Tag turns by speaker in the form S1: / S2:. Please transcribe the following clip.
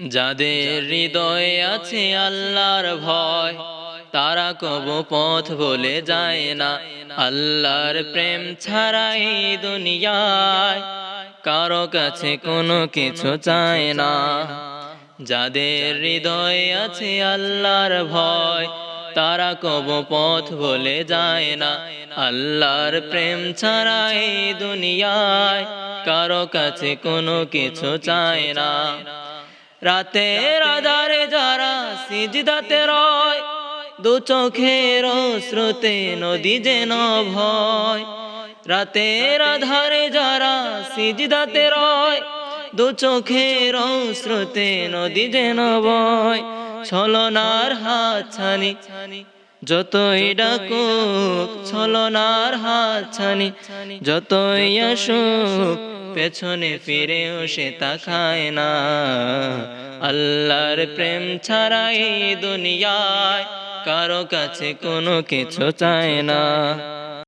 S1: যাদের হৃদয়ে আছে আল্লাহর ভয়, তারা কবু পথ ভুলে যায় না। আল্লাহর প্রেম ছাড়া এই দুনিয়ায় কারো কাছে কোনো কিছু চায় না। যাদের হৃদয়ে আছে আল্লাহর ভয়, তারা কবু পথ ভুলে যায় না। আল্লাহর প্রেম ছাড়া এই দুনিয়ায় কারো কাছে কোনো কিছু চায় না। রাতের আধারে যারা সিজদাতে রয়, দু চোখের স্রোতে নদী যেন ভয়। রাতের আধারে যারা সিজদাতে রয়, দু চোখের স্রোতে নদী যেন ভয়। ছলনার হাত ছানি যতই ডাকুক, ছলনার হাত ছানি যতই আসুক, পেছনে ফিরেও সে তাকায় না। আল্লাহর প্রেম ছাড়া এই দুনিয়ায় কারো কাছে কোনো কিছু চায় না।